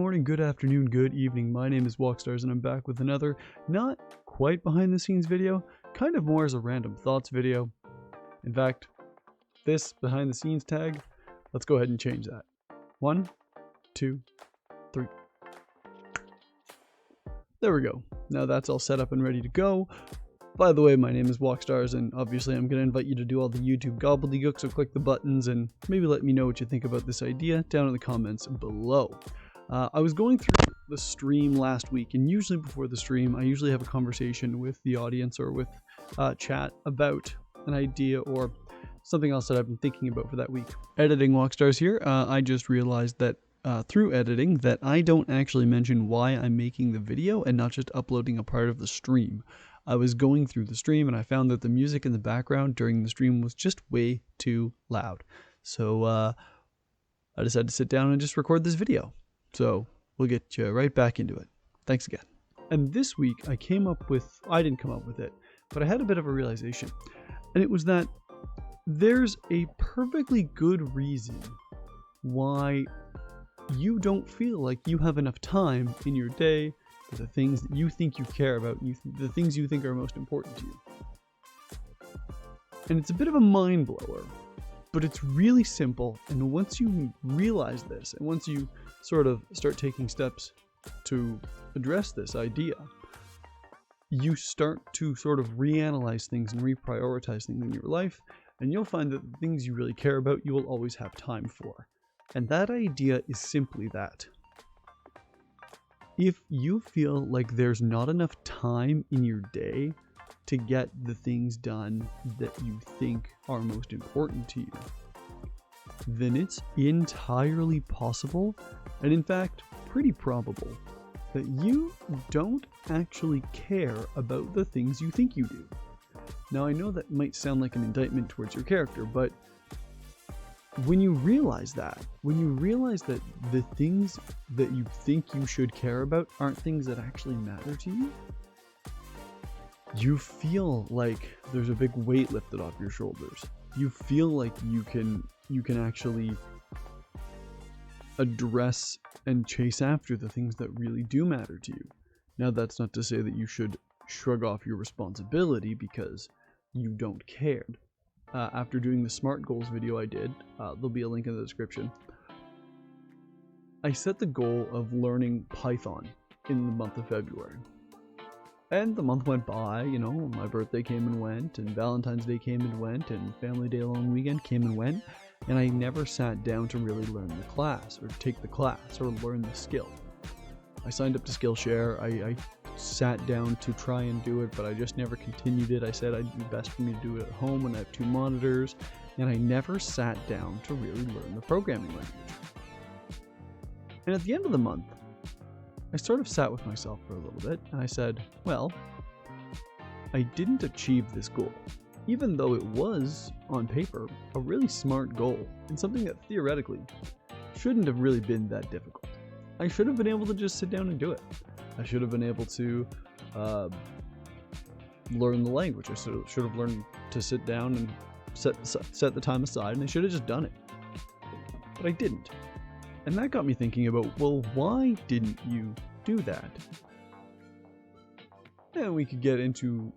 morning, good afternoon, good evening. My name is Walkstarz and I'm back with another, not quite behind the scenes video, kind of more as a random thoughts video. In fact, this behind the scenes tag, let's go ahead and change that. 1, 2, 3. There we go. Now that's all set up and ready to go. By the way, my name is Walkstarz, and obviously I'm going to invite you to do all the YouTube gobbledygook, so click the buttons and maybe let me know what you think about this idea down in the comments below. I was going through the stream last week, and usually before the stream, I usually have a conversation with the audience or with chat about an idea or something else that I've been thinking about for that week. Editing Walkstarz here. I just realized that through editing that I don't actually mention why I'm making the video and not just uploading a part of the stream. I was going through the stream and I found that the music in the background during the stream was just way too loud. So I decided to sit down and just record this video. So we'll get you right back into it. Thanks again. And this week I didn't come up with it, but I had a bit of a realization. And it was that there's a perfectly good reason why you don't feel like you have enough time in your day for the things that you think you care about, the things you think are most important to you. And it's a bit of a mind blower, but it's really simple. And once you realize this, and once you sort of start taking steps to address this idea, you start to sort of reanalyze things and reprioritize things in your life, and you'll find that the things you really care about, you will always have time for. And that idea is simply that. If you feel like there's not enough time in your day to get the things done that you think are most important to you, then it's entirely possible, and in fact, pretty probable, that you don't actually care about the things you think you do. Now, I know that might sound like an indictment towards your character, but when you realize that the things that you think you should care about aren't things that actually matter to you, you feel like there's a big weight lifted off your shoulders. You feel like you can actually address and chase after the things that really do matter to you. Now, that's not to say that you should shrug off your responsibility because you don't care. After doing the SMART goals video I did, there'll be a link in the description, I set the goal of learning Python in the month of February. And the month went by, you know, my birthday came and went, and Valentine's Day came and went, and Family Day long weekend came and went, and I never sat down to really learn the class, or take the class, or learn the skill. I signed up to Skillshare, I sat down to try and do it, but I just never continued it. I said it'd be best for me to do it at home when I have 2 monitors, and I never sat down to really learn the programming language. And at the end of the month, I sort of sat with myself for a little bit, and I said, well, I didn't achieve this goal, even though it was, on paper, a really smart goal, and something that theoretically shouldn't have really been that difficult. I should have been able to just sit down and do it. I should have been able to learn the language. I should have learned to sit down and set the time aside, and I should have just done it. But I didn't. And that got me thinking about, well, why didn't you do that? And we could get into,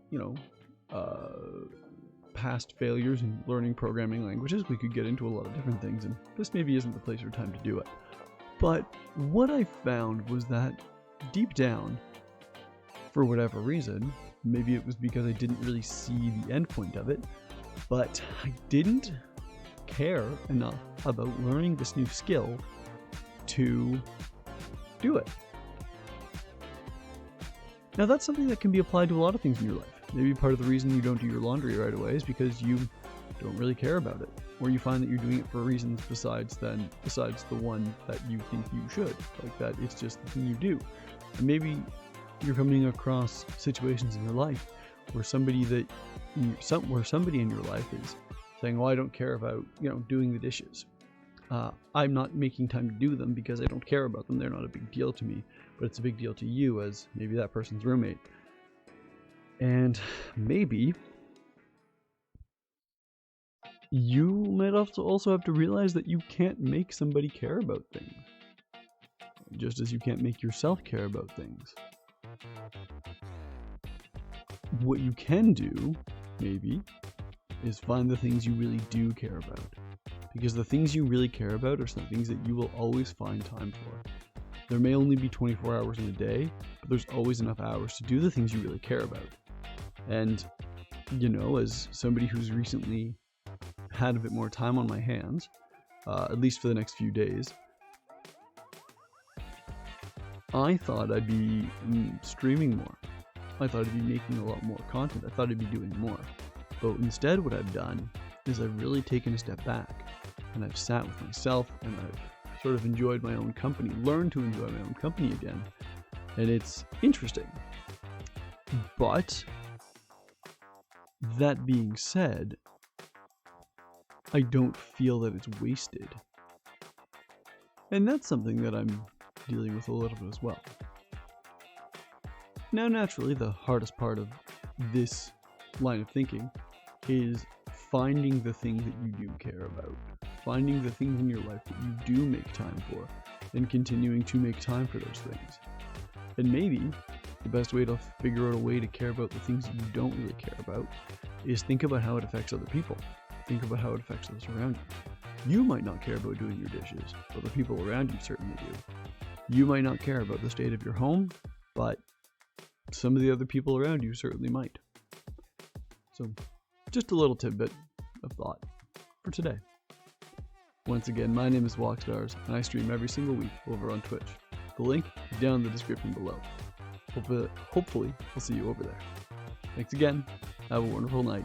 past failures in learning programming languages. We could get into a lot of different things, and this maybe isn't the place or time to do it. But what I found was that deep down, for whatever reason, maybe it was because I didn't really see the end point of it, but I didn't care enough about learning this new skill to do it. Now, that's something that can be applied to a lot of things in your life. Maybe part of the reason you don't do your laundry right away is because you don't really care about it, or you find that you're doing it for reasons besides the one that you think you should, like that it's just the thing you do. And maybe you're coming across situations in your life where somebody in your life is saying, "Well, I don't care about doing the dishes. I'm not making time to do them because I don't care about them. They're not a big deal to me, but it's a big deal to you as maybe that person's roommate." And maybe you might also have to realize that you can't make somebody care about things. just as you can't make yourself care about things. What you can do, maybe, is find the things you really do care about. Because the things you really care about are some things that you will always find time for. There may only be 24 hours in a day, but there's always enough hours to do the things you really care about. And, you know, as somebody who's recently had a bit more time on my hands, at least for the next few days, I thought I'd be streaming more. I thought I'd be making a lot more content. I thought I'd be doing more. But instead what I've done is I've really taken a step back, and I've sat with myself, and I've sort of enjoyed my own company, learned to enjoy my own company again. And it's interesting. But that being said, I don't feel that it's wasted. And that's something that I'm dealing with a little bit as well. Now, naturally, the hardest part of this line of thinking is finding the things that you do care about. Finding the things in your life that you do make time for, and continuing to make time for those things. And maybe the best way to figure out a way to care about the things that you don't really care about is think about how it affects other people. Think about how it affects those around you. You might not care about doing your dishes, but the people around you certainly do. You might not care about the state of your home, but some of the other people around you certainly might. So, just a little tidbit of thought for today. Once again, my name is Walkstarz, and I stream every single week over on Twitch. The link is down in the description below. Hopefully, I'll see you over there. Thanks again. Have a wonderful night.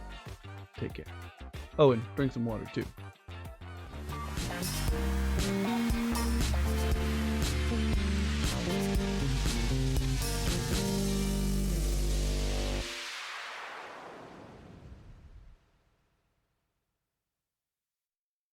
Take care. Oh, and drink some water too.